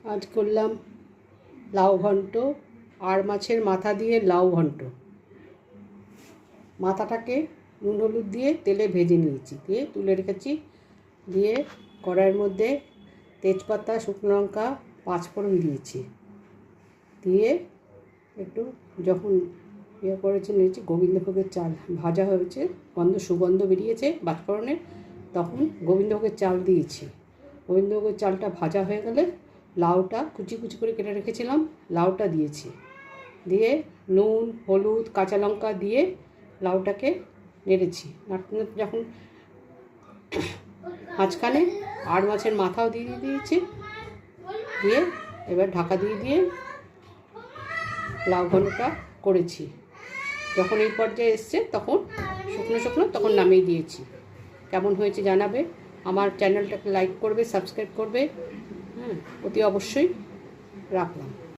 আজ করলাম লাউ ঘন্ট আর মাছের মাথা দিয়ে লাউ ঘন্ট। মাথাটাকে নুন হলুদ দিয়ে তেলে ভেজে নিয়েছি, দিয়ে তুলে রেখেছি। দিয়ে কড়াইয়ের মধ্যে তেজপাতা, শুকনো লঙ্কা, পাঁচফোড়ন দিয়েছি। দিয়ে একটু যখন করেছে নিয়েছি, গোবিন্দভোগের চাল ভাজা হয়েছে, সুগন্ধ বেরিয়েছে পাঁচফোড়নের, তখন গোবিন্দভোগের চাল দিয়েছি। গোবিন্দভোগের চালটা ভাজা হয়ে গেলে লাউটা কুচি কুচি করে কেটে রেখেছিলাম, লাউটা দিয়েছি। দিয়ে নুন, হলুদ, কাঁচা লঙ্কা দিয়ে লাউটাকে নেড়েছি। যখন মাঝখানে আর মাছের মাথাও দিয়ে দিয়েছি, দিয়ে এবার ঢাকা দিয়ে লাউ ঘন্টটা করেছি। যখন এই পর্যায়ে এসছে তখন শুকনো তখন নামিয়ে দিয়েছি। কেমন হয়েছে জানাবে। আমার চ্যানেলটাকে লাইক করবে, সাবস্ক্রাইব করবে। অতি অবশ্যই। রাখলাম।